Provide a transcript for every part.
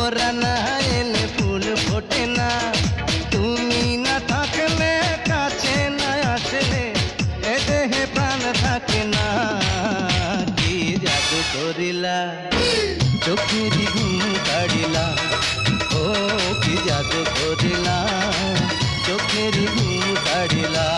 মোরা না এলে ফুল ফোটে না, তুমি না থাকলে কাছে না আসলে এ দেহে প্রাণ থাকে না। কি জাদু করিলা চোখের ঘুম কাড়িলা, ও কি জাদু করিলা চোখের ঘুম কাড়িলা।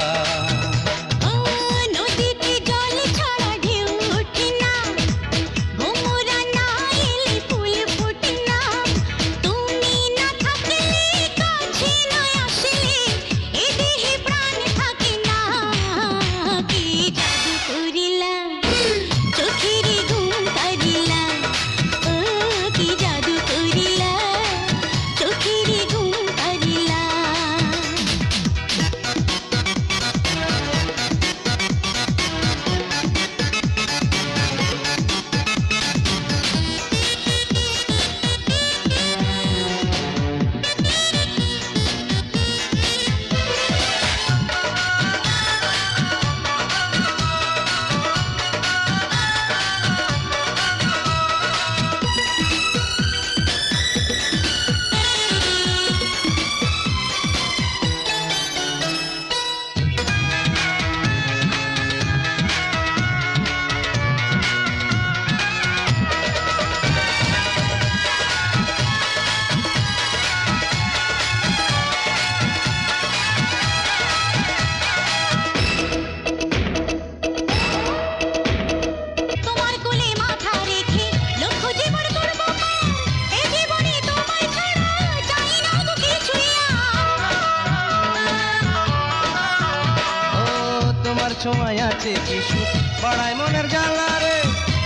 সময় আছে কিছু বাড়ায় মনের জ্বালা রে,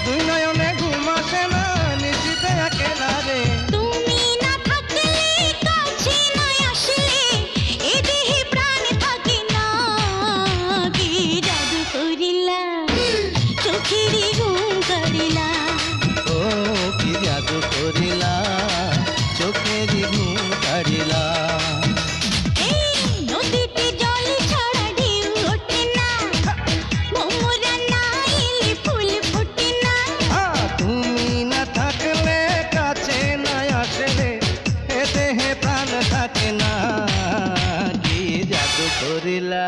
দুই নয়নে ঘুম আসে না নিশিতে একেলা রে। তুমি না থাকলে কাছে না আসলে এ দেহে প্রাণ থাকে না। কি জাদু করিলা চোখের ঘুম কাড়িলা, ও কি জাদু করিলা চোখের ঘুম কাড়িলা। থাকে না কি জাদু করিলা।